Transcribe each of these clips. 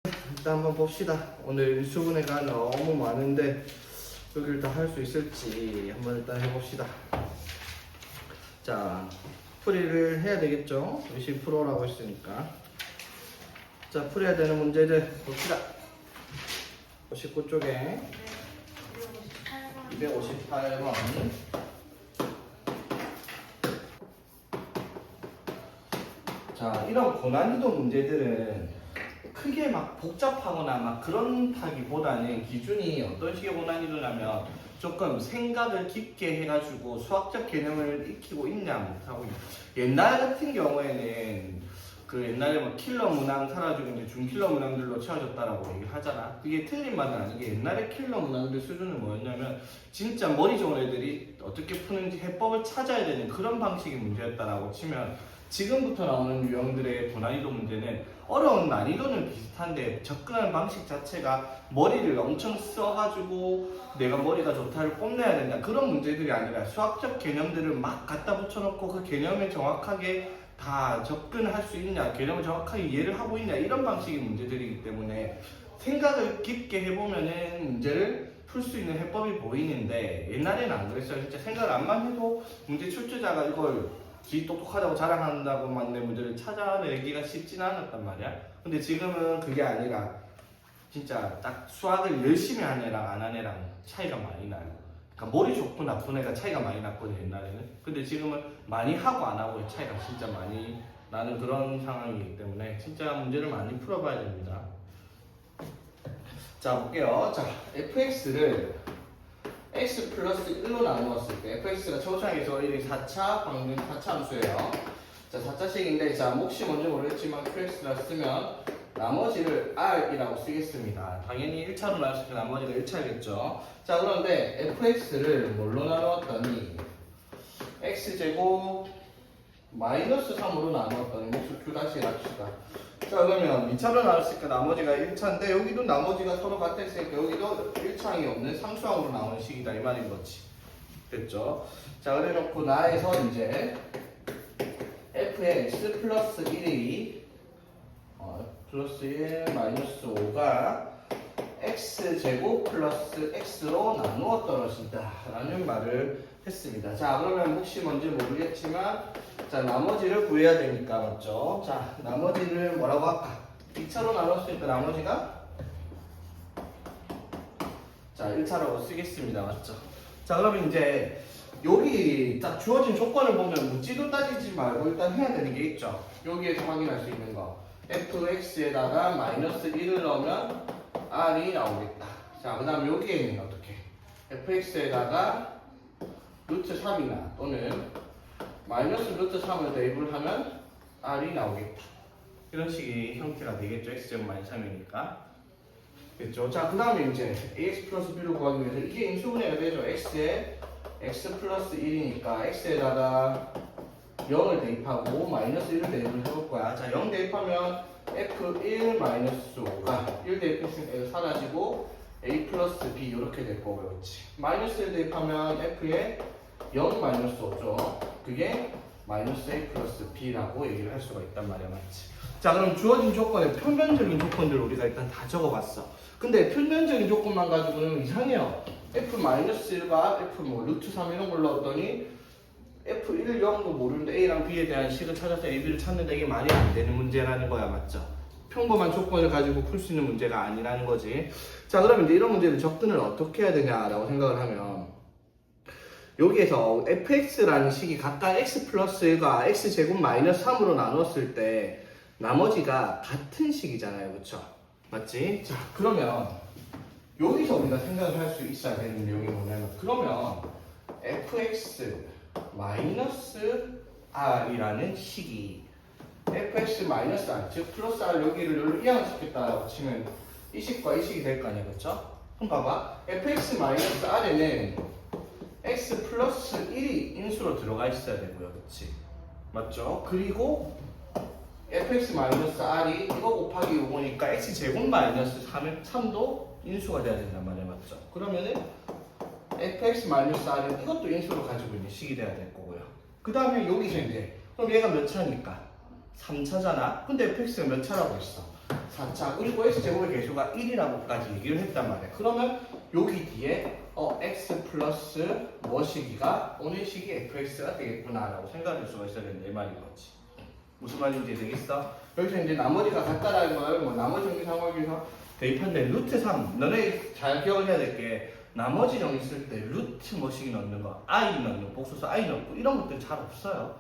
일단 한번 봅시다. 오늘 인수분해가 너무 많은데 여기를 다 할 수 있을지 한번 일단 해봅시다. 자, 풀이를 해야 되겠죠? 20%라고 했으니까. 자, 풀어야 되는 문제들 봅시다. 59쪽에 258번. 자, 이런 고난이도 문제들은 크게 막 복잡하거나 막 그렇다기보다는 기준이 어떤 식의 고난이도냐면 조금 생각을 깊게 해가지고 수학적 개념을 익히고 있냐 못하고 있냐. 옛날 같은 경우에는 그 옛날에 막 킬러 문항 사라지고 이제 준킬러 문항들로 채워졌다라고 얘기를 하잖아. 그게 틀린 말은 아닌 게 옛날에 킬러 문항들 수준은 뭐였냐면 진짜 머리 좋은 애들이 어떻게 푸는지 해법을 찾아야 되는 그런 방식의 문제였다라고 치면 지금부터 나오는 유형들의 고난이도 문제는 어려운 난이도는 비슷한데 접근하는 방식 자체가 머리를 엄청 써가지고 내가 머리가 좋다를 뽐내야 된다 그런 문제들이 아니라 수학적 개념들을 막 갖다 붙여놓고 그 개념에 정확하게 다 접근할 수 있냐, 개념을 정확하게 이해를 하고 있냐 이런 방식의 문제들이기 때문에 생각을 깊게 해보면은 문제를 풀 수 있는 해법이 보이는데 옛날에는 안 그랬어요. 진짜 생각을 안만 해도 문제 출제자가 이걸 지 똑똑하다고 자랑한다고 만든 문제를 찾아내기가 쉽지는 않았단 말이야. 근데 지금은 그게 아니라 진짜 딱 수학을 열심히 하는 애랑 안 하는 애랑 차이가 많이 나요. 그러니까 머리 좋고 나쁜 애가 차이가 많이 났거든요, 옛날에는. 근데 지금은 많이 하고 안 하고의 차이가 진짜 많이 나는 그런 상황이기 때문에 진짜 문제를 많이 풀어봐야 됩니다. 자, 볼게요. 자, fx를 x 플러스 1로 나누었을 때 fx가 초창에서 1이 4차 방면 4차 함수예요. 자, 4차식인데 자, 몫이 뭔지 모르겠지만 qx라 쓰면 나머지를 r이라고 쓰겠습니다. 당연히 1차로 나눴을 때 나머지가 1차겠죠. 자, 그런데 fx를 뭘로 나누었더니 x제곱 마이너스 3으로 나누었더니 몫을 q 다시 납시다. 자, 그러면 2차로 나눴으니까 나머지가 1차인데 여기도 나머지가 서로 같았으니까 여기도 1차항이 없는 상수항으로 나오는 식이다 이 말인 거지. 됐죠? 자, 그래놓고 나에서 이제 f의 x 플러스 1이 플러스 1 마이너스 5가 x제곱 플러스 x로 나누어 떨어진다 라는 말을 했습니다. 자, 그러면 혹시 뭔지 모르겠지만 자, 나머지를 구해야 되니까 맞죠? 자, 나머지를 뭐라고 할까? 2차로 나눴으니까 나머지가 자, 1차라고 쓰겠습니다. 맞죠? 자, 그러면 이제 여기 딱 주어진 조건을 보면 묻지도 따지지 말고 일단 해야 되는 게 있죠. 여기에서 확인할 수 있는 거 fx에다가 마이너스 1을 넣으면 r이 나오겠다. 자, 그 다음 여기에는 어떻게 fx에다가 루트 3이나 또는 마이너스 루트 3을 대입을 하면 r이 나오겠다. 이런 식의 형태가 되겠죠. x제곱 마이너스 3이니까. 됐죠? 자, 그 다음에 이제 ax 플러스 b를 구하기 위해서 이게 인수분해가 되죠. x에 x 플러스 1이니까 x에다가 0을 대입하고 마이너스 1을 대입을 해볼 거야. 자, 0 대입하면 f1 마이너스 5가 1 대입했으니까 이거 사라지고 a 플러스 b 이렇게 될 거고요. 그렇지? 마이너스 1 대입하면 f에 0 마이너스 5죠. 그게 마이너스 a 플러스 b라고 얘기를 할 수가 있단 말이야. 맞지? 자, 그럼 주어진 조건의 표면적인 조건들을 우리가 일단 다 적어봤어. 근데 표면적인 조건만 가지고는 이상해요. f 마이너스 1과 f 뭐 루트 3 이런 걸 넣었더니 f1, 0도 모르는데 a랑 b에 대한 식을 찾아서 a, b를 찾는데 이게 말이 안 되는 문제라는 거야. 맞죠? 평범한 조건을 가지고 풀 수 있는 문제가 아니라는 거지. 자, 그러면 이제 이런 문제를 접근을 어떻게 해야 되냐라고 생각을 하면 여기에서 fx라는 식이 각각 x 플러스 1과 x제곱 마이너스 3으로 나눴을 때 나머지가 같은 식이잖아요. 그쵸? 맞지? 자, 그러면 여기서 우리가 생각을 할 수 있어야 되는 내용이 뭐냐면 그러면 fx 마이너스 r이라는 식이 fx 마이너스 r 즉 플러스 r 여기를 여기로 이항시켰다라고 치면 이 식과 이 식이 될 거 아니야. 그쵸? 그럼 봐봐 fx 마이너스 r에는 x 플러스 1이 인수로 들어가 있어야 되고요. 그치? 맞죠? 그리고 fx 마이너스 r이 이거 곱하기 요거니까 x제곱 마이너스 3도 인수가 돼야 된단 말이야. 맞죠? 그러면은 fx 마이너스 r은 이것도 인수로 가지고 있는 식이 돼야 될 거고요. 그 다음에 여기서 이제 그럼 얘가 몇 차니까? 3차잖아? 근데 fx가 몇 차라고 했어? 4차. 그리고 x제곱의 개수가 1이라고까지 얘기를 했단 말이야. 그러면 여기 뒤에 x 플러스 뭐시기가 오늘 식이 fx가 되겠구나라고 생각할 수가 있어야 되는데 이 말인 거지. 무슨 말인지 되겠어? 여기서 이제 나머지가 같다라는 걸 뭐 나머지 정리상황에서 대입한데 루트 3 너네 잘 기억해야 될 게 나머지 정리 쓸 때 루트 뭐시기 넣는 거 i 넣는 거 복수수 i 넣고 이런 것들 잘 없어요.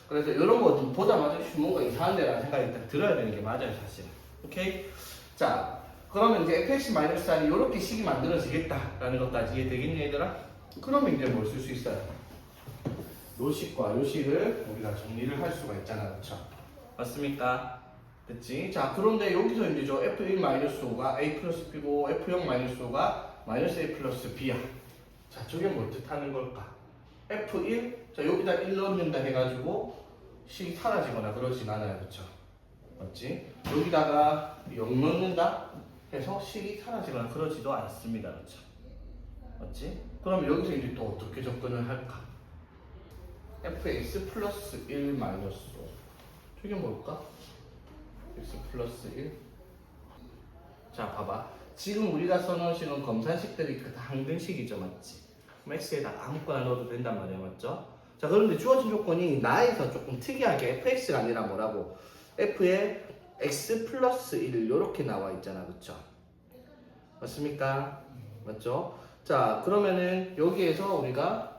그래서 이런 거 좀 보자마자 뭔가 이상한데라는 생각이 딱 들어야 되는 게 맞아요 사실. 오케이? 자 그러면 이제 fx-r이 이렇게 식이 만들어지겠다라는 것까지 이해되겠니 얘들아? 그러면 이제 뭘 쓸 수 있어요? 요 식과 요 식을 우리가 정리를 할 수가 있잖아, 그쵸? 맞습니까? 됐지? 자, 그런데 여기서 이제 저 f1-5가 a 플러스 b고 f0-5가 마이너스 a 플러스 b야. 자, 저게 뭘 뜻하는 걸까? f1, 자, 여기다 1 넣는다 해가지고 식이 사라지거나 그러진 않아요, 그쵸? 맞지? 여기다가 0 넣는다 해서 식이 사라지거나 그러지도 않습니다, 그쵸? 맞지? 그럼 여기서 이제 또 어떻게 접근을 할까? fx 플러스 1 마이너스 5 저게 뭘까? x 플러스 1 자 봐봐 지금 우리가 써놓은 식은 검산식들이 다 항등식이죠 맞지? 그럼 x에다 아무거나 넣어도 된단 말이야 맞죠? 자 그런데 주어진 조건이 나에서 조금 특이하게 fx가 아니라 뭐라고? f에 x 플러스 1 이렇게 나와 있잖아 그쵸? 맞습니까? 맞죠? 자 그러면은 여기에서 우리가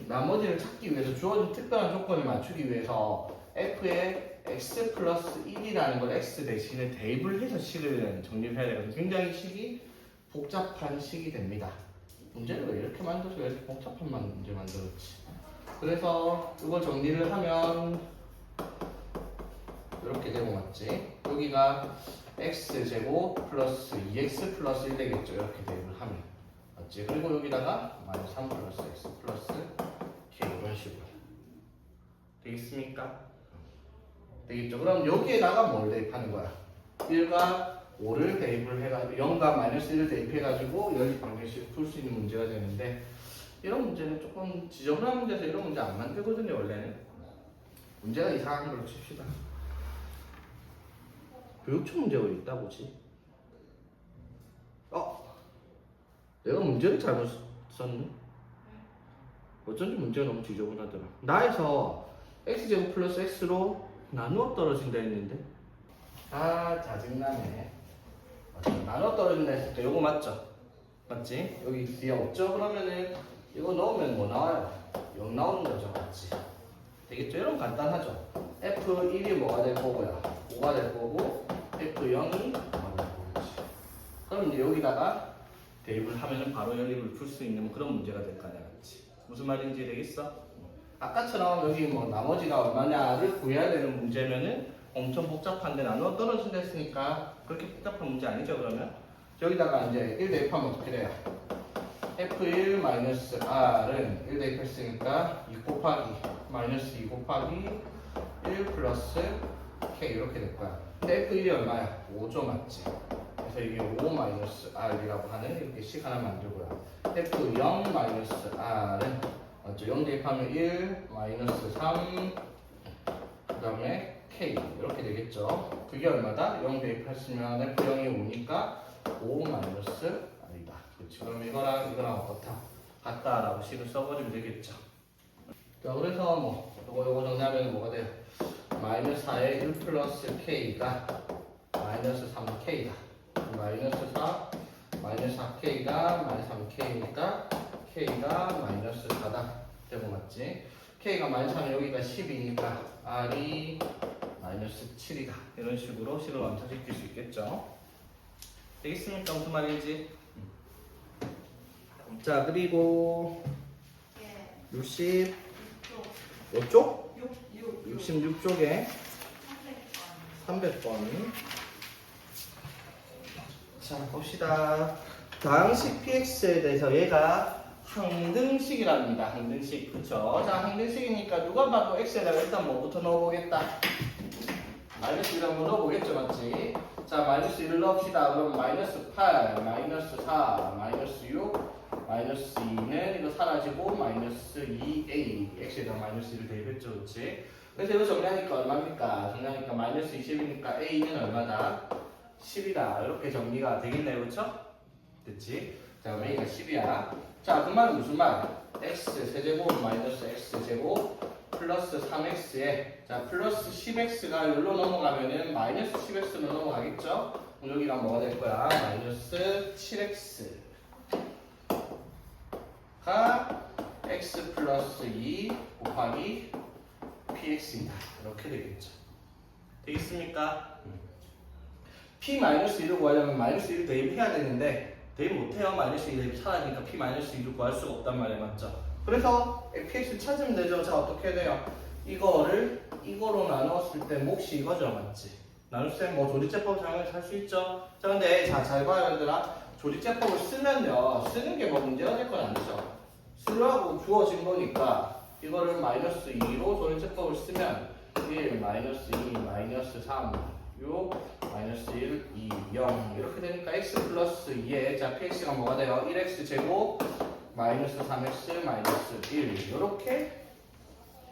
나머지를 찾기 위해서 주어진 특별한 조건을 맞추기 위해서 f에 x 플러스 1이라는 걸 x 대신에 대입을 해서 식을 정리를 해야 되거든요. 굉장히 식이 복잡한 식이 됩니다. 문제를 왜 이렇게 만들어서 왜 이렇게 복잡한 문제 만들었지? 그래서 이걸 정리를 하면 이렇게 되고 맞지? 여기가 x제곱 플러스 2x 플러스 1 되겠죠. 이렇게 대입을 하면 맞지? 그리고 여기다가 마이너스 3 플러스 x 플러스 이런 식으로 되겠습니까? 되겠죠? 그럼 여기에다가 뭘 대입하는 거야? 1과 5를 대입을 해가지고 0과 마이너스 1을 대입해가지고 연립 방정식을 풀 수 있는 문제가 되는데 이런 문제는 조금 지저분한 문제에서 이런 문제 안 만들거든요 원래는. 문제가 이상한 걸로 칩시다. 교육청 문제가 왜 있다 보지? 내가 문제를 잘못 썼네? 어쩐지 문제가 너무 지저분하더라. 나에서 x제곱 플러스 x로 나누어 떨어진다 했는데 아 짜증나네. 나누어 떨어진다 했을 때 이거 맞죠? 맞지? 여기 뒤에 없죠? 그러면은 이거 넣으면 뭐 나와요? 0 나오는 거죠 맞지? 되겠죠? 이런 간단하죠? f1이 뭐가 될 거고요? 5가 될 거고 f0이 뭐가 될 거겠지. 그럼 이제 여기다가 대입을 하면은 바로 연립을 풀 수 있는 그런 문제가 될 거 아니야 맞지? 무슨 말인지 되겠어? 아까처럼 여기 뭐 나머지가 얼마냐를 구해야 되는 문제면은 엄청 복잡한데 나누어 떨어진다 했으니까 그렇게 복잡한 문제 아니죠 그러면? 여기다가 이제 1 대입하면 어떻게 돼요? f1-r은 1 대입했으니까 2 곱하기 마이너스 2 곱하기 1 플러스 k 이렇게 될 거야. 근데 f1이 얼마야? 5죠 맞지? 그래서 이게 5-r이라고 하는 이렇게 식 하나 만들고요. f0-r은 맞죠? 0 대입하면 1, 마이너스 3, 그 다음에 k 이렇게 되겠죠? 그게 얼마다? 0 대입했으면 f0이 5니까 5 마이너스 r이다. 그렇지? 그럼 이거랑 어떻다? 같다라고 식을 써버리면 되겠죠? 자, 그래서 뭐 요거 정리하면 뭐가 돼요? 마이너스 4에 1 플러스 k가 마이너스 3k다. 마이너스 4, 마이너스 4k가 마이너스 3k니까 k가 마이너스 4다. 되고 맞지? k가 마이너스 3이 여기가 10이니까 r이 마이너스 7이다. 이런 식으로 식을 완성시킬 수 있겠죠? 되겠습니까? 무슨 말인지? 자, 그리고 60 이쪽? 66쪽에 300번. 자, 봅시다. 다항식 px에 대해서 얘가 항등식이랍니다. 항등식. 그쵸? 자, 항등식이니까 누가 봐도 x에다가 일단 뭐부터 넣어보겠다? 마이너스 1을 한번 넣어보겠죠, 맞지? 자, 마이너스 1을 넣읍시다. 그럼 마이너스 8, 마이너스 4, 마이너스 6, 마이너스 2는 이거 사라지고 마이너스 2a x에다 마이너스 1을 대입했죠, 그렇지? 그 그래서 이거 정리하니까 얼마입니까? 정리하니까 마이너스 20이니까 A는 얼마다? 10이다. 이렇게 정리가 되겠네요. 그렇죠? 됐지? 자, 그럼 A가 10이야. 자, 그 말은 무슨 말? X 세제곱 마이너스 X제곱 플러스 3X에 자, 플러스 10X가 여기로 넘어가면은 마이너스 10X로 넘어가겠죠? 그럼 여기가 뭐가 될 거야? 마이너스 7X가 X 플러스 2 곱하기 PX입니다. 이렇게 되겠죠. 되겠습니까? P-2를 구하려면 마이너스 1을 대입해야 되는데 대입 못해요. 마이너스 1 대입 사라지니까 P-2를 구할 수가 없단 말이에요. 맞죠? 그래서 PX 찾으면 되죠. 자, 어떻게 해야 돼요? 이거를 이거로 나눴을 때 몫이 이거죠. 맞지? 나눗셈 뭐 조리제법 사용해서 할 수 있죠. 자, 근데 잘 봐요 얘들아. 조리제법을 쓰면요. 쓰는 게 뭐 문제가 될 건 아니죠. 쓰라고 주어진 거니까 이거를 마이너스 2로 조리제법을 쓰면 1, 마이너스 2, 마이너스 3, 6, 마이너스 1, 2, 0 이렇게 되니까 x 플러스 2에 자 px가 뭐가 돼요? 1x 제곱 마이너스 3x 마이너스 1 이렇게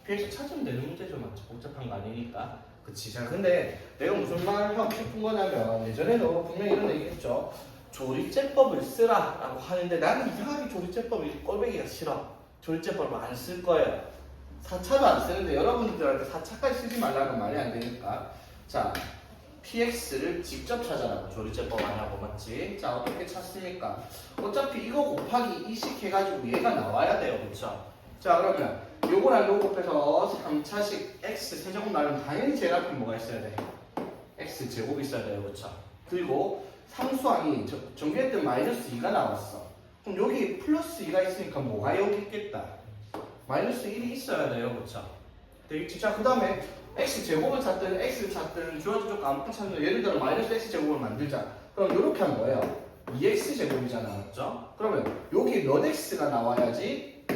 px 찾으면 되는 문제죠. 맞죠? 복잡한 거 아니니까. 그치. 자, 근데 내가 무슨 말 하고 싶은 거냐면 예전에도 분명히 이런 얘기 했죠. 조리제법을 쓰라 라고 하는데 나는 이상하게 조리제법이 꼴보기가 싫어. 조리제법을 안 쓸 거예요. 4차도 안 쓰는데 여러분들한테 4차까지 쓰지 말라는 말이 안 되니까. 자, px를 직접 찾아라고 조리제법 안 하고 맞지? 자, 어떻게 찾습니까? 어차피 이거 곱하기 2씩 해가지고 얘가 나와야 돼요. 그쵸? 자, 그러면 요거랑 요거 곱해서 3차식 x 세제곱 나오면 당연히 제일 앞에 뭐가 있어야 돼? x 제곱이 있어야 돼요. 그쵸? 그리고 상수항이 정비했던 마이너스 2가 나왔어. 그럼 여기 플러스 2가 있으니까 뭐가 여기 있겠다? 마이너스 1이 있어야 돼요. 그쵸? 되겠지? 자, 그 다음에 x제곱을 찾든 x를 찾든 주어진 조건 아무튼 찾는 예를 들어 마이너스 x제곱을 만들자. 그럼 이렇게 하면 뭐예요? 2x제곱이잖아. 맞죠? 그러면 여기 몇 x가 나와야지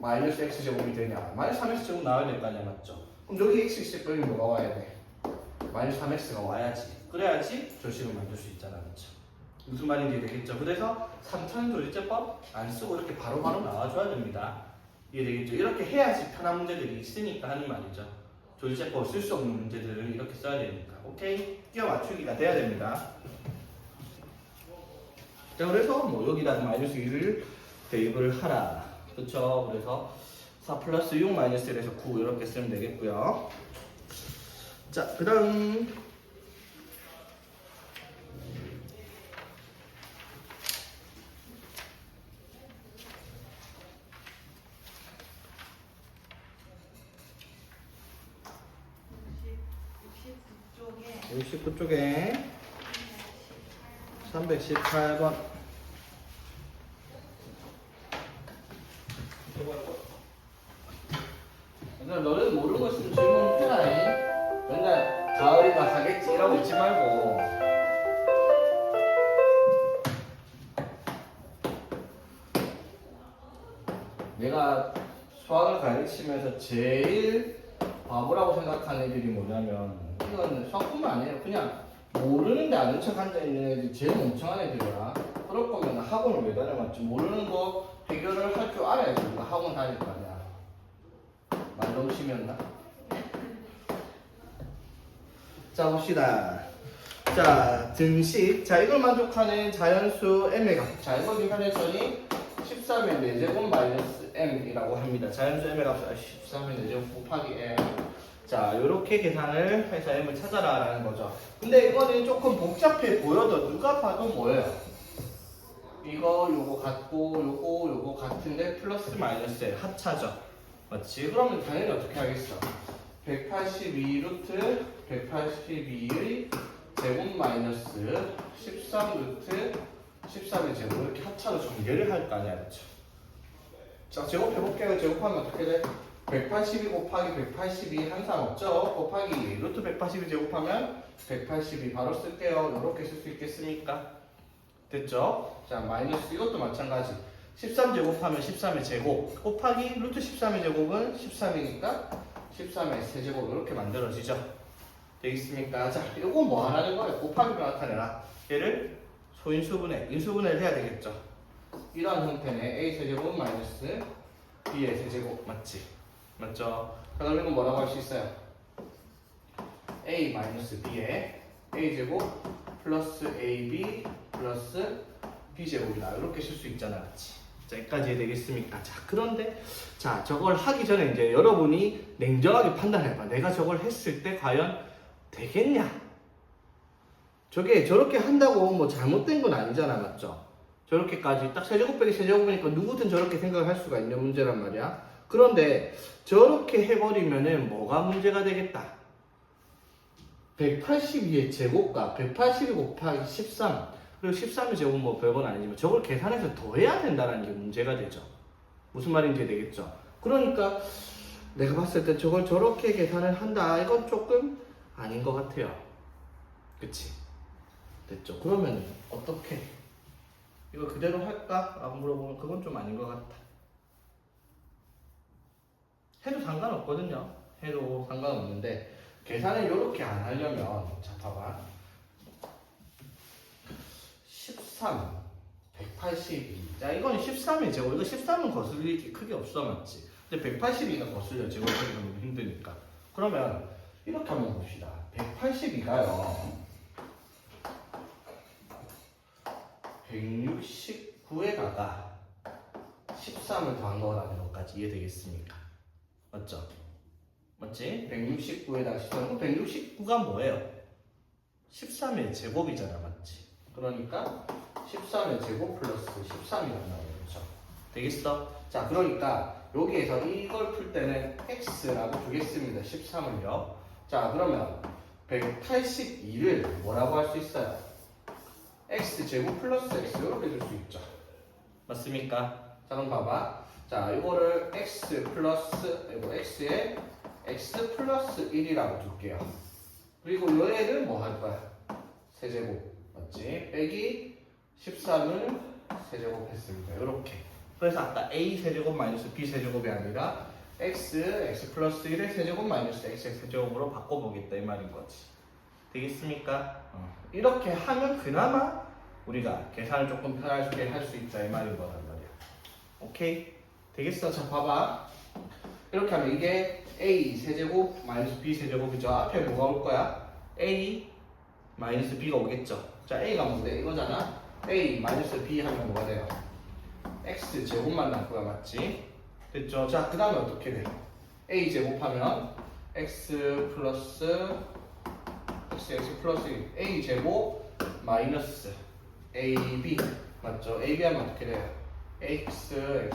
마이너스 x제곱이 되냐? 마이너스 3x제곱 나와야 될 거 아니야. 맞죠? 그럼 여기 x 있을 거면 뭐가 와야 돼? 마이너스 3x가 와야지. 그래야지 조식을 만들 수 있잖아. 그렇죠? 무슨 말인지 되겠죠? 그래서 3차원 조리제법 안 쓰고 이렇게 바로바로 나와줘야 됩니다. 이해되겠죠? 이렇게 해야지 편한 문제들이 있으니까 하는 말이죠. 조리제법 쓸 수 없는 문제들을 이렇게 써야 되니까. 오케이? 끼워 맞추기가 돼야 됩니다. 자, 그래서 뭐 여기다 마이너스 1을 대입을 하라. 그쵸? 그래서 4 플러스 6 마이너스 1에서 9 이렇게 쓰면 되겠고요. 자, 그 다음 69쪽에 318번 너는 모르는 거 있으면 질문해라. 맨날 가을이가 하겠지 이러고 있지 말고. 내가 수학을 가르치면서 제일 바보라고 생각하는 애들이 뭐냐면 이건 수학뿐만 아니에요. 그냥 모르는데 아는 척 앉아있는 애들이 제일 멍청한 애들이야. 그럴 거면 학원을 왜 다녀봤지? 모르는 거 해결을 할 줄 알아야지. 학원 다닐 거 아니야. 말동심이었나? 자, 봅시다. 자, 등식. 자, 이걸 만족하는 자연수 m의 값. 자, 이거 계산했더니 13의 4제곱 마이너스 m이라고 합니다. 자연수 m의 값을 13의 4제곱 곱하기 m. 자, 요렇게 계산을 해서 m을 찾아라 라는 거죠. 근데 이거는 조금 복잡해 보여도 누가 봐도 뭐예요? 이거 요거 같고 요거 같은데 플러스 마이너스의 합차죠. 맞지? 그러면 당연히 어떻게 하겠어? 182 루트 182의 제곱 마이너스 13 루트 13의 제곱 이렇게 합차로 전개를 할 거 아니야. 그쵸? 자, 제곱해볼게요. 제곱하면 어떻게 돼? 182 곱하기 182 항상 없죠? 곱하기 루트 182 제곱하면 182 바로 쓸게요. 이렇게 쓸 수 있겠습니까? 됐죠? 자, 마이너스 이것도 마찬가지. 13 제곱하면 13의 제곱 곱하기 루트 13의 제곱은 13이니까 13의 세제곱 이렇게 만들어지죠. 되겠습니까? 자, 이거 뭐 하라는 거예요? 곱하기로 나타내라. 얘를 소인수분해, 인수분해를 해야 되겠죠. 이러한 형태는 a 세제곱 마이너스 b의 세제곱 맞지? 맞죠? 그럼 이건 뭐라고 할 수 있어요? a 마이너스 b에 a제곱 플러스 ab 플러스 b제곱이다. 이렇게 쓸 수 있잖아. 그렇지? 자, 여기까지 되겠습니까? 자, 그런데 자, 저걸 하기 전에 이제 여러분이 냉정하게 판단해봐. 내가 저걸 했을 때 과연 되겠냐? 저게 저렇게 한다고 뭐 잘못된 건 아니잖아. 맞죠? 저렇게까지 딱 세제곱 빼기 세제곱이니까 누구든 저렇게 생각할 수가 있는 문제란 말이야. 그런데 저렇게 해버리면은 뭐가 문제가 되겠다? 182의 제곱과 182 곱하기 13 그리고 13의 제곱 뭐 별건 아니지만 저걸 계산해서 더해야 된다는 게 문제가 되죠. 무슨 말인지 되겠죠? 그러니까 내가 봤을 때 저걸 저렇게 계산을 한다 이건 조금 아닌 것 같아요. 그치? 됐죠? 그러면 어떻게? 이거 그대로 할까? 라고 물어보면 그건 좀 아닌 것 같다. 해도 상관없거든요. 해도 상관없는데 계산을 이렇게 안 하려면 자 봐봐 13 182 자 이건 13의 제곱 이거 13은 거슬릴 게 크게 없어 맞지? 근데 182가 거슬려 제곱하기 너무 힘드니까 그러면 이렇게 한번 봅시다 182가요 169에다가 13을 더한 거라는 것까지 이해되겠습니까? 맞죠? 맞지? 169에다가 13, 169가 뭐예요? 13의 제곱이잖아, 맞지? 그러니까 13의 제곱 플러스 13이라고 나오죠. 되겠어? 자, 그러니까 여기에서 이걸 풀 때는 x라고 주겠습니다. 13을요. 자, 그러면 182를 뭐라고 할 수 있어요? x 제곱 플러스 x 이렇게 줄 수 있죠. 맞습니까? 자, 그럼 봐봐. 자, 이거를 x 플러스 이거 x에 x 플러스 1이라고 둘게요. 그리고 얘를 뭐 할 거야? 세제곱 맞지? 빼기 13을 세제곱 했습니다. 이렇게. 그래서 아까 a 세제곱 마이너스 b 세제곱이 아니라 x 플러스 1의 세제곱 마이너스 x 세제곱으로 바꿔보겠다 이 말인 거지. 되겠습니까? 이렇게 하면 그나마 우리가 계산을 조금 편하게 할 수 있다 이 말인 거란 말이야. 오케이? 되겠어? 자, 봐봐. 이렇게 하면 이게 a 세제곱 마이너스 b 세제곱이죠. 앞에 뭐가 올 거야? a 마이너스 b가 오겠죠. 자, a가 뭔데? 이거잖아. a 마이너스 b 하면 뭐가 돼요? x 제곱만 날 거야, 맞지? 됐죠? 자, 그 다음에 어떻게 돼? a 제곱하면 x 플러스 1 a 제곱 마이너스 ab 맞죠? ab 하면 어떻게 돼요? x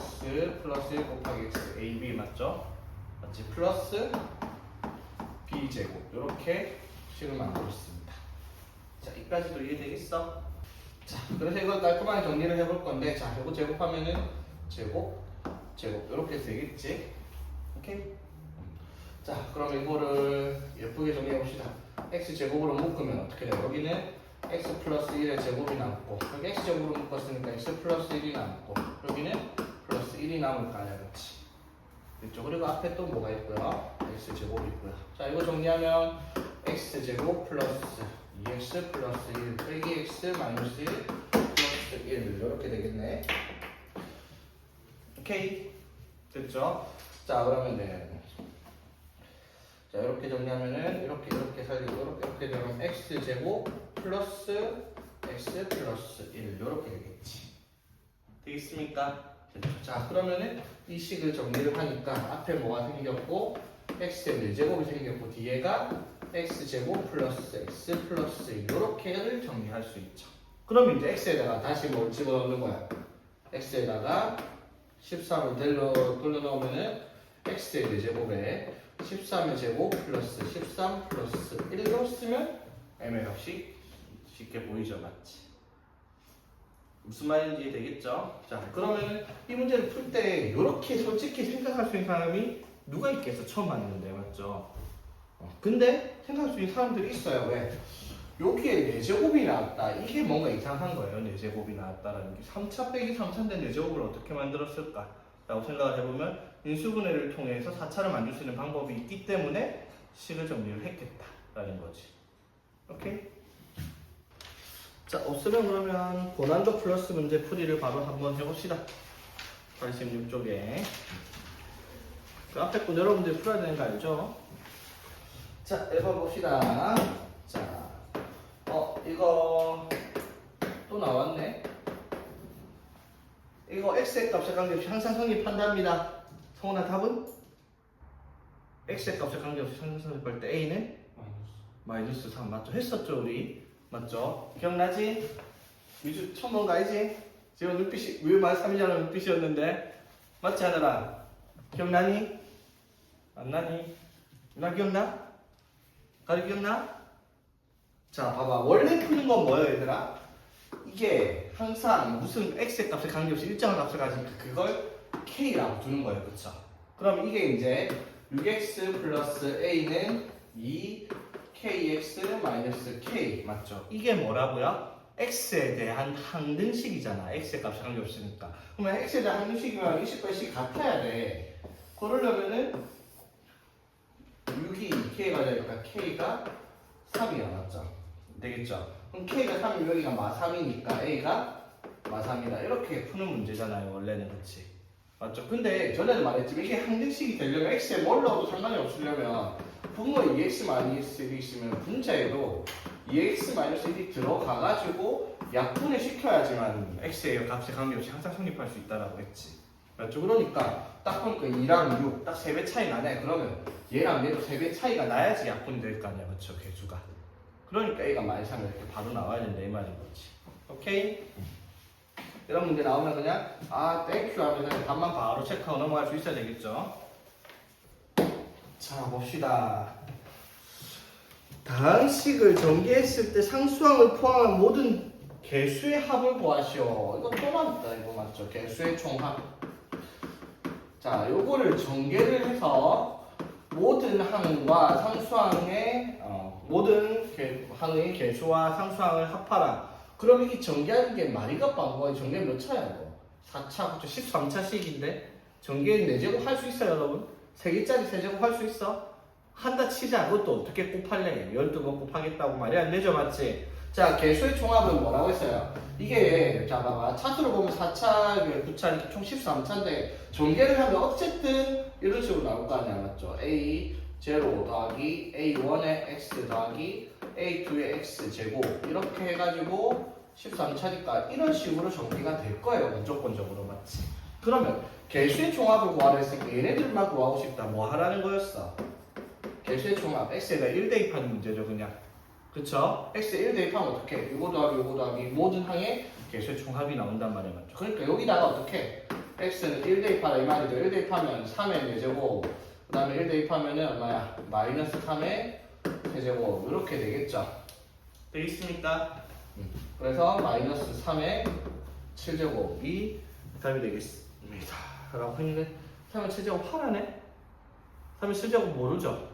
플러스 1 곱하기 x ab 맞죠? 맞지? 플러스 b 제곱 이렇게 식을 만들었습니다. 자, 여기까지도 이해되겠어? 자, 그래서 이걸 깔끔하게 정리를 해볼 건데 자, 이거 제곱하면은 제곱 이렇게 되겠지? 오케이? 자, 그럼 이거를 예쁘게 정리해 봅시다. x 제곱으로 묶으면 어떻게 돼요? 여기는 x 플러스 1의 제곱이 남고 여기 x 제곱으로 묶었으니까 x 플러스 1이 남고 여기는 플러스 1이 남을 거 아니야, 그렇지? 그렇죠? 그리고 앞에 또 뭐가 있고요? x 제곱이 있고요. 자, 이거 정리하면 x 제곱 플러스 2x 플러스 1 빼기 x 마이너스 1 플러스 1 이렇게 되겠네. 오케이? 됐죠? 자, 그러면은 자, 이렇게 정리하면은 이렇게 살리고 이렇게 되면 x 제곱 플러스 x 플러스 1 이렇게 되겠지. 되겠습니까? 자, 그러면은 이 식을 정리를 하니까 앞에 뭐가 생겼고 x의 4제곱이 생겼고 뒤에가 x 제곱 플러스 x 플러스 1 이렇게를 정리할 수 있죠. 그럼 이제 x에다가 다시 뭘 집어넣는 거야? x에다가 13을 돌려 넣으면은 x의 4제곱에 13의 제곱 플러스 13 플러스 1로 쓰면 m의 값이 쉽게 보이죠, 맞지? 무슨 말인지 되겠죠? 자, 그러면 이 문제를 풀 때 이렇게 솔직히 생각할 수 있는 사람이 누가 있겠어? 처음 봤는데, 맞죠? 근데 생각할 수 있는 사람들이 있어요. 왜? 여기에 4제곱이 나왔다. 이게 뭔가 이상한 거예요. 4제곱이 나왔다라는 게 3차 빼기 3차인데 4제곱을 어떻게 만들었을까? 라고 생각을 해보면 인수분해를 통해서 4차를 만들 수 있는 방법이 있기 때문에 식을 정리를 했겠다라는 거지. 오케이? 자, 없으면 그러면 고난도 플러스 문제 풀이를 바로 한번 해봅시다. 86쪽에 그 앞에 거 여러분들이 풀어야 되는 거 알죠? 자, 1번 봅시다. 자, 이거 또 나왔네. 이거 x의 값에 관계없이 항상 성립한답니다. 성훈아 답은? x의 값에 관계없이 항상 성립할 때 a는? 마이너스 3 맞죠? 했었죠 우리? 맞죠? 기억나지? 유주 처음 본 거 알지? 지금 눈빛이 왜 만 3이잖아 눈빛이었는데 맞지 하늘아? 기억나니? 안 나니? 나 기억나? 가리 기억나? 자 봐봐 원래 푸는 건 뭐예요 얘들아? 이게 항상 무슨 x의 값에 관계없이 일정한 값을 가지니까 그걸 k라고 두는 거예요 그쵸? 그럼 이게 이제 6x 플러스 a는 2kx 마이너스 k 맞죠? 이게 뭐라고요? x에 대한 항등식이잖아. x의 값이 관계없으니까. 그러면 x에 대한 항등식이면 이 식과 이 식이 같아야 돼. 그러려면은 6이 2k가 되니까 k가 3이야 맞죠? 되겠죠? 그럼 k가 3이면 여기가 마3이니까 a가 마3이다. 이렇게 푸는 문제잖아요. 원래는 그렇지. 맞죠? 근데 전에도 말했지만 이게 항등식이 되려면 x에 뭘 넣어도 상관이 없으려면 분모에 2x-1이 있으면 분자에도 2x-1이 들어가가지고 약분을 시켜야지만 x의 값에 관계없이 항상 성립할 수 있다라고 했지. 맞죠? 그러니까 딱 보니까 2랑 6 딱 3배 차이 나네. 그러면 얘랑 얘도 3배 차이가 나야지 약분이 될 거 아니야. 맞죠? 개수가. 그러니까 a가 -3 이렇게 바로 나와야 된다 이 말인 거지. 오케이? 이런 문제 나오면 그냥 땡큐 하면서 답만 바로 체크하고 넘어갈 수 있어야 되겠죠. 자 봅시다. 다항식을 전개했을 때 상수항을 포함한 모든 개수의 합을 구하시오. 이거 또 맞다 이거 맞죠? 개수의 총합. 자 요거를 전개를 해서 모든 항과 상수항의 모든 항의 개수와 상수항을 합하라. 그럼 이게 전개하는 게 말이가 빵거야. 전개 몇 차야 이거? 4차, 13차씩인데 전개 4제곱 할 수 있어요 여러분? 3개짜리 3제곱 할 수 있어? 한다 치자. 그것도 어떻게 곱할래? 12번 곱하겠다고 말이 안 되죠 맞지? 자 개수의 총합은 뭐라고 했어요? 이게 자 봐봐 차수로 보면 4차, 9차 이렇게 총 13차인데 전개를 하면 어쨌든 이런 식으로 나올 거 아니야 맞죠? A0 더하기 A1의 X 더하기 A2의 X 제곱 이렇게 해가지고 13차니까 이런 식으로 전개가 될 거예요 무조건적으로 맞지? 그러면 개수의 총합을 구하라 했으니까 얘네들만 구하고 싶다 뭐 하라는 거였어? 개수의 총합 x에다 1 대입하는 문제죠 그냥 그쵸? x에 1 대입하면 어떻게? 요거 더하기 모든 항의 개수의 총합이 나온단 말이야 맞죠? 그러니까 여기다가 어떻게? x는 1 대입하라 이 말이죠 1 대입하면 3의 4제곱 그 다음에 1 대입하면은 얼마야? 마이너스 3의 세제곱 이렇게 되겠죠? 되겠습니까? 그래서 마이너스 3의 7제곱이 답이 되겠습니다 라고 했는데 3의 7제곱 하라네? 3의 7제곱 모르죠?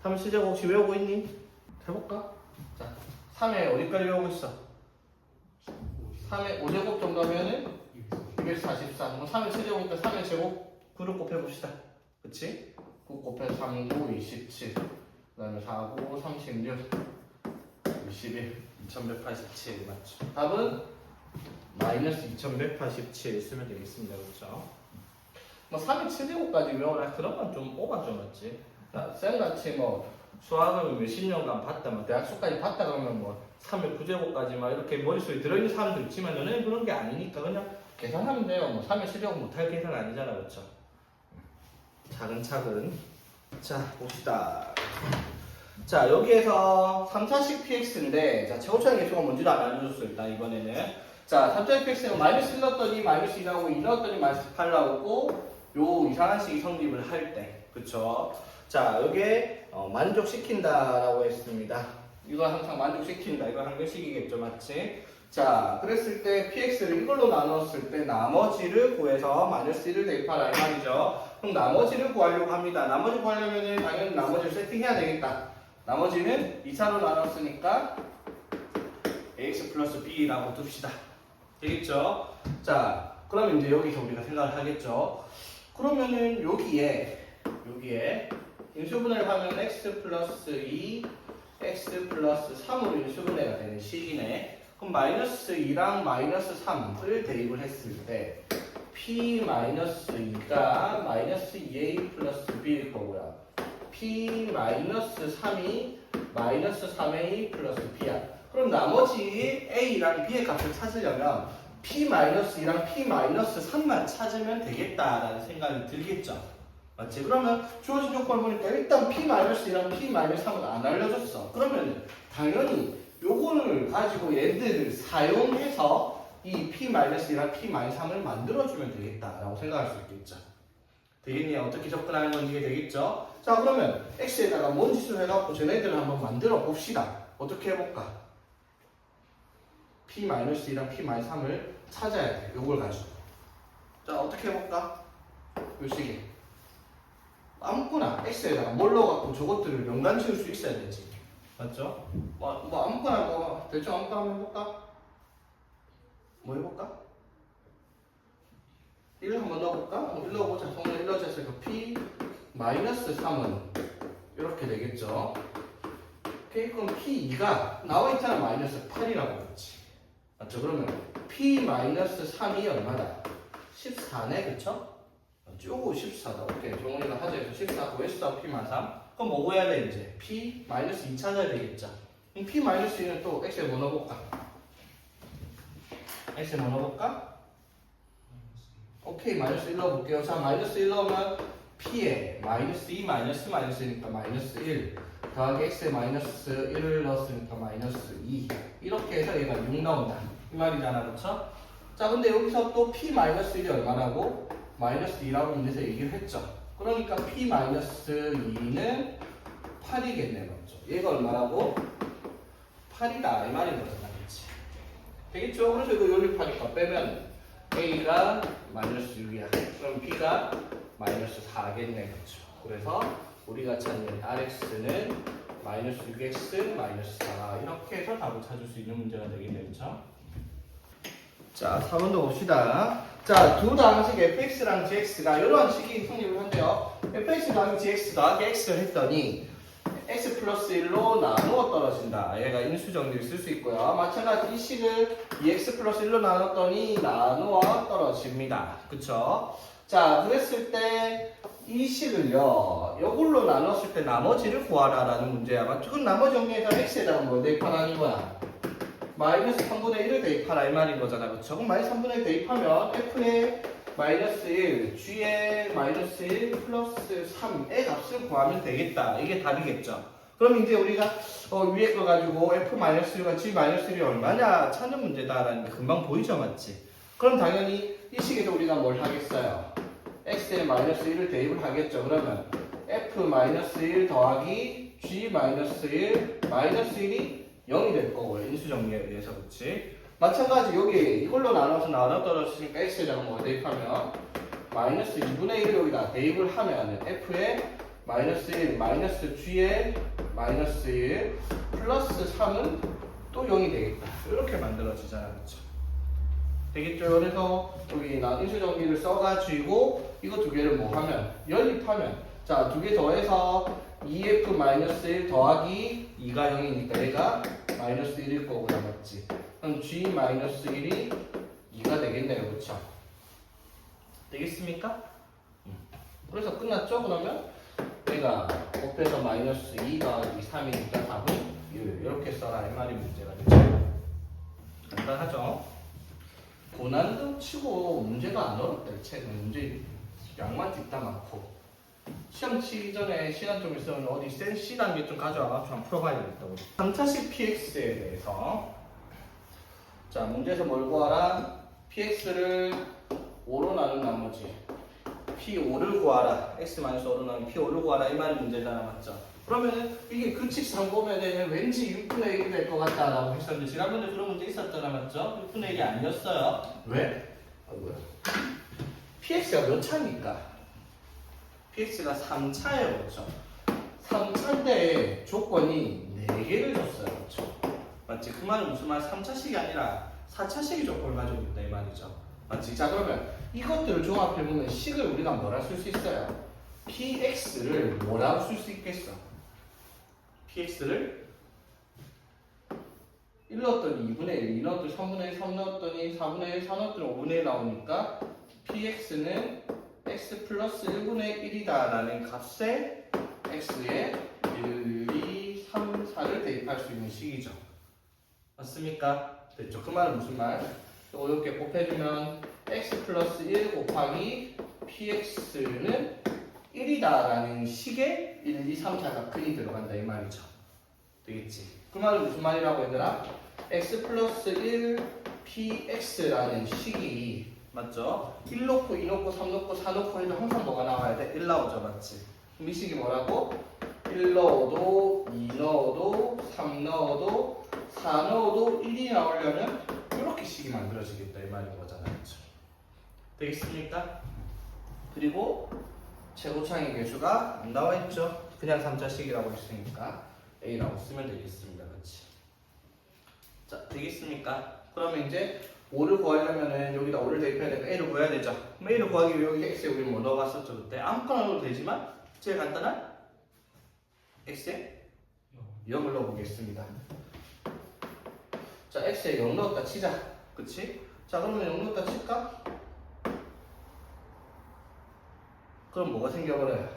3의 7제곱 혹시 외우고 있니? 해볼까? 자, 3의 어디까지 외우고 있어? 3의 5제곱 정도면은 243 그럼 3의 7제곱이니까 3의 제곱 9를 곱해봅시다 그치? 9 곱해 3, 9, 27 그 다음에 4, 9, 36 21 2187 맞죠? 답은 마이너스 2187 쓰면 되겠습니다 그렇죠? 뭐 3의 7제곱까지 외워라 그런 건 좀 오바죠 맞지? 쌤같이 뭐 수학을 몇십 년간 봤다 뭐 대학수까지 봤다 그러면 뭐 3의 9제곱까지 막 이렇게 머릿속에 들어있는 사람도 있지만 너네는 그런 게 아니니까 그냥 계산하면 돼요 뭐 3의 7제곱 못할 계산 아니잖아 그렇죠? 차근차근 자 봅시다 자 여기에서 3차식 px인데 자 최고차의 개수가 뭔지도 안 알려줬어요 일단 이번에는 자 3차식 px는 마이너스 1 넣었더니 마이너스 2 나오고 2 넣었더니 마이너스 8 나오고 요 이상한 식이 성립을 할 때 그쵸 자 여기에 만족시킨다라고 했습니다 이거 항상 만족시킨다 이거 항등식이겠죠 맞지 자 그랬을 때 px를 이걸로 나눴을 때 나머지를 구해서 마이너스 1을 대입하라 이 말이죠 그럼 나머지를 구하려고 합니다 나머지 구하려면 당연히 나머지를 세팅해야 되겠다 나머지는 2차로 나눴으니까 ax 플러스 b라고 둡시다 되겠죠 자 그러면 이제 여기서 우리가 생각을 하겠죠 그러면은 여기에 인수분해를 하면 x 플러스 2 x 플러스 3으로 인수분해가 되는 식이네 그럼 마이너스 2랑 마이너스 3을 대입을 했을 때 p 마이너스 2가 마이너스 2a 플러스 b일 거고요 P 마이너스 3이 마이너스 3A 플러스 B야. 그럼 나머지 A랑 B의 값을 찾으려면 P 마이너스 2랑 P 마이너스 3만 찾으면 되겠다라는 생각이 들겠죠. 맞지? 그러면 주어진 조건을 보니까 일단 P 마이너스 2랑 P 마이너스 3은 안 알려줬어. 그러면 당연히 요거를 가지고 얘들을 사용해서 이 P 마이너스 2랑 P 마이너스 3을 만들어주면 되겠다라고 생각할 수 있겠죠. 되겠니? 어떻게 접근하는 건지 되겠죠? 자, 그러면 X에다가 뭔 짓을 해갖고 쟤네들을 한번 만들어 봅시다. 어떻게 해볼까? P 마이너스 2랑 P 마이너스 3을 찾아야 돼. 요걸 가지고. 자, 어떻게 해볼까? 요 식에. 아무거나 X에다가 뭘 넣어갖고 저것들을 연관 지을 수 있어야 되지. 맞죠? 뭐 아무거나 뭐 대충 아무거나 한번 해볼까? 뭐 해볼까? 1 한번 넣어볼까? 1 넣어보자. 성분 1 넣어줬으니까 P 마이너스 3은 이렇게 되겠죠. 오케이, 그럼 P2가 나와있잖아. 마이너스 8이라고 했지. 맞죠? 그러면 P 마이너스 3이 얼마다? 14네, 그쵸? 요거 14다. 오케이, 정훈이가 하자에서 14 구했어. P 마이너스 3. 그럼 뭐 구해야 돼, 이제? P 마이너스 2 찾아야 되겠죠. 그럼 P 마이너스 2는 또 X에 뭐 넣어볼까? X에 뭐 넣어볼까? 오케이, 마이너스 1 넣어볼게요. 자, 마이너스 1 넣으면 P에 마이너스 2 마이너스 마이너스니까 마이너스 1 더하기 X에 마이너스 1을 넣었으니까 마이너스 2 이렇게 해서 얘가 6 나온다. 이 말이잖아, 그쵸? 자, 근데 여기서 또 P 마이너스 1이 얼마라고? 마이너스 2라고 문제에서 얘기를 했죠. 그러니까 P 마이너스 2는 8이겠네, 맞죠? 얘가 얼마라고? 8이다. 이 말인 거잖아, 그치? 되겠죠? 그래서 이거 연립하니까 빼면 A가 마이너스 6이야. 그럼 B가 마이너스 4겠네, 그쵸? 그래서 우리가 찾는 RX는 마이너스 6X 마이너스 4 이렇게 해서 답을 찾을 수 있는 문제가 되겠죠? 자, 4번도 봅시다. 자, 두 다항식 fx랑 gx가 이러한 식이 성립을 한대요. fx 더하기 gx 더하기 x를 했더니 x 플러스 1로 나누어 떨어진다. 얘가 인수 정리를 쓸 수 있고요. 마찬가지 이 식을 2x 플러스 1로 나눴더니 나누어 떨어집니다. 그쵸? 자, 그랬을 때 이 식을요, 이걸로 나눴을 때 나머지를 구하라 라는 문제야. 맞죠? 그럼 나머지 정리해서 x에다가 뭘 대입하라는 거야? 마이너스 3분의 1을 대입하라 이 말인 거잖아. 그쵸? 그럼 마이너스 3분의 1 대입하면 f의 마이너스 1, g의 마이너스 1 플러스 3의 값을 구하면 되겠다. 이게 답이겠죠. 그럼 이제 우리가 위에 거 가지고 f 마이너스 1과 g 마이너스 1이 얼마냐 찾는 문제다라는 게 금방 보이죠, 맞지? 그럼 당연히 이 식에서 우리가 뭘 하겠어요? x에 마이너스 1을 대입을 하겠죠. 그러면 f 마이너스 1 더하기 g 마이너스 1 마이너스 1이 0이 될 거고요. 인수정리에 의해서. 그치? 마찬가지 여기 이걸로 나눠서 나눠 떨어졌으니까 x에다가 뭐 대입하면 마이너스 2분의 1을 여기다 대입을 하면 f에 마이너스 1 마이너스 g에 마이너스 1 플러스 3은 또 0이 되겠다. 이렇게 만들어지잖아. 그쵸? 되겠죠? 그래서 여기 나 인수정리를 써가지고 이거 두 개를 뭐 하면 연립하면 자, 두 개 더해서 2f-1 더하기 2가 0이니까 얘가 마이너스 1일 거고 남았지. 그럼 g-1이 2가 되겠네요. 그쵸? 되겠습니까? 그래서 끝났죠? 그러면 얘가 곱해서 마이너스 2 더하기 3이니까 답은 1 이렇게 써라 이 말이 문제가 되죠. 간단하죠? 고난도 치고 문제가 안 어렵다. 이 책은 문제 양만 뒷다 많고 시험 치기 전에 시간 좀 있으면 어디 센 C 단계 좀 가져와가지고 한번 풀어봐야 되겠다. 3차식 PX에 대해서 자, 문제에서 뭘 구하라? PX를 5로 나눈 나머지 P5를 구하라. X-5로 나눈 P5를 구하라. 이 말이 문제잖아. 맞죠? 그러면은 이게 규칙상 보면은 왠지 6분의 1이 될 것 같다라고 했었는데 지난번에 그런 문제 있었잖아. 맞죠? 6분의 1이 아니었어요. 왜? 뭐야? PX가 몇 차입니까? PX가 3차예요. 그렇죠? 3차인데 조건이 4개를 줬어요. 그렇죠? 맞지? 그 말은 무슨 말? 3차식이 아니라 4차식이 조건을 가지고 있다 이 말이죠. 맞지? 자, 그러면 이것들을 종합해보면 식을 우리가 뭐라 쓸 수 있어요? PX를 뭐라고 쓸 수 있겠어? PX를 1 넣었더니 2분의 1, 2 넣었더니 3분의 1, 3 넣었더니 4분의 1, 4 넣었더니 5분의 1 나오니까 PX는 x 플러스 1분의 1이다 라는 값에 x에 1, 2, 3, 4를 대입할 수 있는 식이죠. 맞습니까? 됐죠? 그 말은 무슨 말? 이렇게 곱해주면 x 플러스 1 곱하기 px는 1이다라는 식에 1, 2, 3, 4가 근이 들어간다 이 말이죠. 되겠지? 그 말은 무슨 말이라고 얘들아? x 플러스 1 px라는 식이 맞죠? 1 놓고 2 놓고 3 놓고 4 놓고 해도 항상 뭐가 나와야 돼? 1 나오죠, 맞지? 그럼 이 식이 뭐라고? 1 넣어도 2 넣어도 3 넣어도 4 넣어도 1이 나오려면 이렇게 식이 만들어지겠다 이 말인 거잖아요. 그렇죠? 되겠습니까? 그리고 최고차항의 개수가 안 나와 있죠. 그냥 3자식이라고 했으니까 A라고 쓰면 되겠습니다. 그렇지? 자, 되겠습니까? 그러면 이제 5를 구하려면은 여기다 5를 대입해야 되니까 A를 구해야 되죠. 그럼 A를 구하기 위해 여기 X에 우리 뭐 넣어봤었죠 그때? 아무거나 넣어도 되지만 제일 간단한 X에 0을 넣어보겠습니다. 자, X에 0 넣었다 치자. 그치? 자, 그러면 0 넣었다 칠까? 그럼 뭐가 생겨버려요?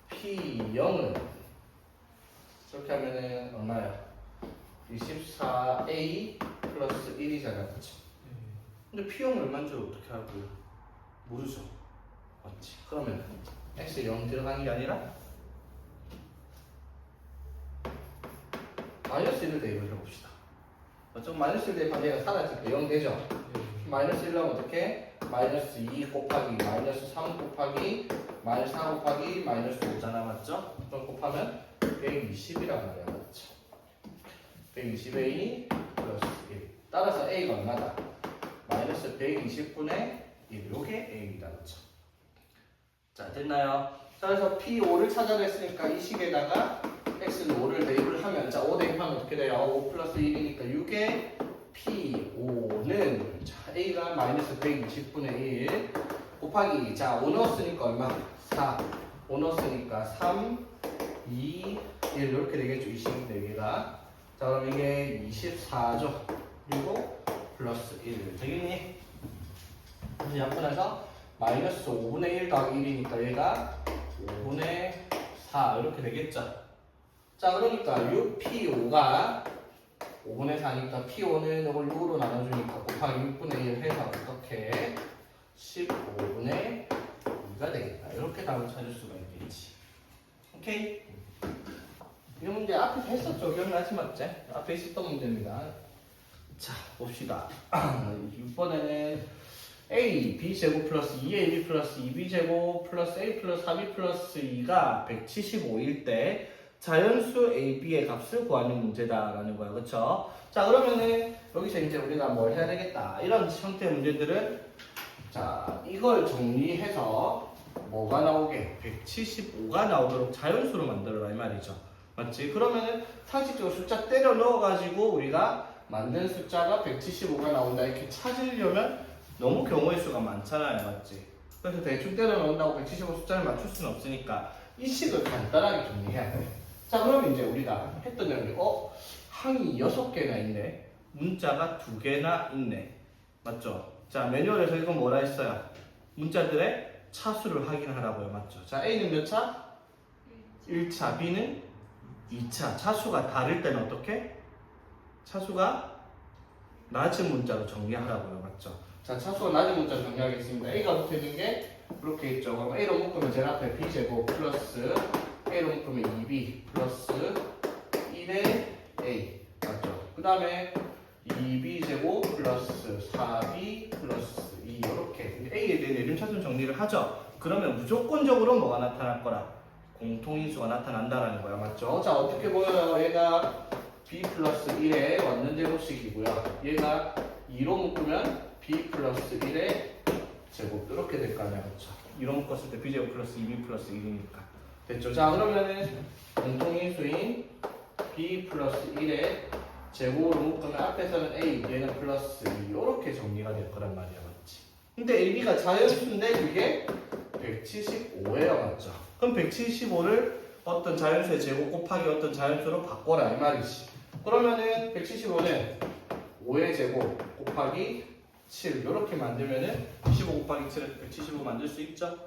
P0은 이렇게 하면은 얼마야? 24A 플러스 1이잖아, 그치? 근데 P0은 얼마인지 어떻게 알고요? 모르죠. 맞지? 그러면 X에 0 들어가는 게 아니라 마이너스 1을 대입을 해봅시다. 맞죠? 마이너스 1 대입하면 얘가 사라질 때 0 되죠? 마이너스 1을 하면 어떻게? 마이너스 2 곱하기 마이너스 3 곱하기 마이너스 4 곱하기 마이너스 5잖아, 맞죠? 그럼 곱하면 120이란 말이야, 맞죠? 120A 플러스 1. 따라서 A가 얼마다? 마이너스 120분의 1. 요게 A입니다, 그렇죠? 자, 됐나요? 자, 그래서 P5를 찾아냈으니까 이 식에다가 X는 5를 대입을 하면, 자, 5 대입하면 어떻게 돼요? 5 플러스 1이니까 6에 P5는, 자, A가 마이너스 120분의 1 곱하기, 자, 5 넣었으니까 얼마? 4. 5 넣었으니까 3, 2, 1 이렇게 되겠죠, 이 식 4개가. 자, 그럼 이게 24죠. 그리고 플러스 1 되겠니? 이제 약분해서 마이너스 5분의 1 더하기 1이니까 얘가 5분의 4 이렇게 되겠죠. 자, 그러니까 6P5가 5분의 4니까 P5는 이걸 6으로 나눠주니까 곱하기 6분의 1 해서 어떻게 15분의 2가 되겠다. 이렇게 답을 찾을 수가 있겠지. 오케이? 이 문제 앞에서 했었죠? 기억나지 맞지? 앞에 있었던 문제입니다. 자, 봅시다. 6번에는 A, B제곱 플러스 2AB 플러스 2B제곱 플러스 A 플러스 4B 플러스 2가 175일 때 자연수 AB의 값을 구하는 문제다라는 거야. 그쵸? 자, 그러면은 여기서 이제 우리가 뭘 해야 되겠다. 이런 형태의 문제들은 자, 이걸 정리해서 뭐가 나오게? 175가 나오도록 자연수로 만들어라 이 말이죠. 맞지? 그러면은 상식적으로 숫자 때려 넣어가지고 우리가 만든 숫자가 175가 나온다 이렇게 찾으려면 너무 경우의 수가 많잖아요. 맞지? 그래서 대충 때려 넣는다고 175 숫자를 맞출 수는 없으니까 이 식을 간단하게 정리해야 돼. 자, 그럼 이제 우리가 했던 내용이 항이 6개나 있네. 문자가 2개나 있네. 맞죠? 자, 매뉴얼에서 이건 뭐라 했어요? 문자들의 차수를 확인하라고요. 맞죠? 자, A는 몇 차? 1차, B는 2차. 차수가 다를 때는 어떻게? 차수가 낮은 문자로 정리하라고요. 맞죠? 자, 차수가 낮은 문자로 정리하겠습니다. A가 붙어있는 게 이렇게 있죠. 그럼 A로 묶으면 제일 앞에 B제곱 플러스 A로 묶으면 2B 플러스 1의 A. 맞죠? 그 다음에 2B제곱 플러스 4B 플러스 2 이렇게 A에 대한 이름차순 정리를 하죠. 그러면 무조건적으로 뭐가 나타날 거라? 공통인수가 나타난다라는 거야. 맞죠? 자, 어떻게 보여요? 얘가 B 플러스 1의 완전 제곱식이고요. 얘가 2로 묶으면 B 플러스 1의 제곱 이렇게 될 거 아니야. 그렇죠? 2로 묶었을 때 B제곱 플러스 2B 플러스 1이니까 됐죠? 자, 그러면은 공통인수인 B 플러스 1의 제곱으로 묶으면 앞에서는 A, 얘는 플러스 2 이렇게 정리가 될 거란 말이야. 맞지? 근데 AB가 자연수인데 그게 175예요. 맞죠? 그럼 175를 어떤 자연수의 제곱 곱하기 어떤 자연수로 바꿔라 이 말이지. 그러면은 175는 5의 제곱 곱하기 7 이렇게 만들면은 25 곱하기 7에서 175 만들 수 있죠?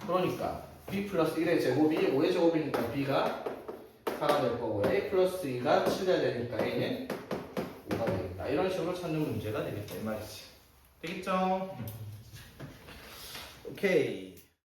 그러니까 b 플러스 1의 제곱이 5의 제곱이니까 b가 4가 될 거고 a 플러스 2가 7이 되니까 a는 5가 되겠다. 이런 식으로 찾는 문제가 되겠다 이 말이지. 되겠죠? 오케이.